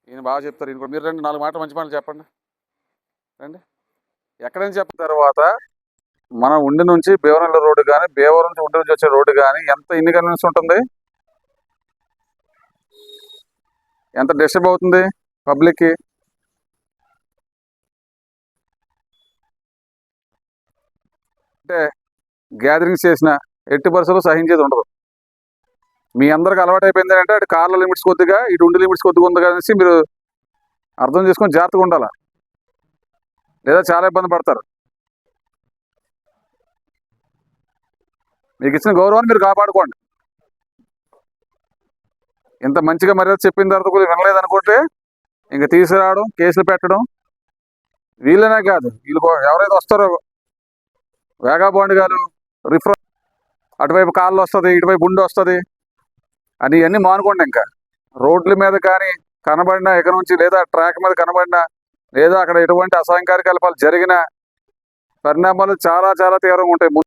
ఈయన బాగా చెప్తారు. ఈయన కూడా మీరు రండి 4 మాటలు మంచి మాటలు చెప్పండి. రండి. ఎక్కడి నుంచి చెప్పిన తర్వాత మనం ఉండి నుంచి భీమవరం రోడ్డు కానీ, భీమవరం నుంచి ఉండి నుంచి వచ్చే రోడ్డు కానీ ఎన్ని కన్వీనియన్స్ ఉంటుంది? ఎంత డిస్టర్బ్ అవుతుంది పబ్లిక్‌కి? అంటే గ్యాదరింగ్స్ చేసిన ఎట్టి పరిస్థితుల్లో సహించేది ఉండదు. మీ అందరికి అలవాటు అయిపోయింది అంటే అటు కార్ల లిమిట్స్ కొద్దిగా, ఇటు ఉండి లిమిట్స్ కొద్దిగా ఉంది అనేసి మీరు అర్థం చేసుకొని జాగ్రత్తగా ఉండాలి. లేదా చాలా ఇబ్బంది పడతారు. మీకు ఇచ్చిన గౌరవాన్ని మీరు కాపాడుకోండి. ఇంత మంచిగా మర్యాద చెప్పిన తర్వాత కూడా వినలేదనుకుంటే ఇంక తీసుకురావడం, కేసులు పెట్టడం. వీళ్ళనే కాదు, వీళ్ళు ఎవరైతే వస్తారో వేగాబాండ్ గారు రిఫర్ అటువైపు కాళ్ళు వస్తుంది, ఇటువైపు గుండె వస్తుంది అని ఇవన్నీ మానుకోండి. ఇంకా రోడ్ల మీద కానీ కనబడినా ఎక్కడి నుంచి, లేదా ట్రాక్ మీద కనబడినా, లేదా అక్కడ ఎటువంటి అసాంఘిక కార్యకలాపాలు జరిగిన పరిణామాలు చాలా చాలా తీవ్రంగా ఉంటాయి.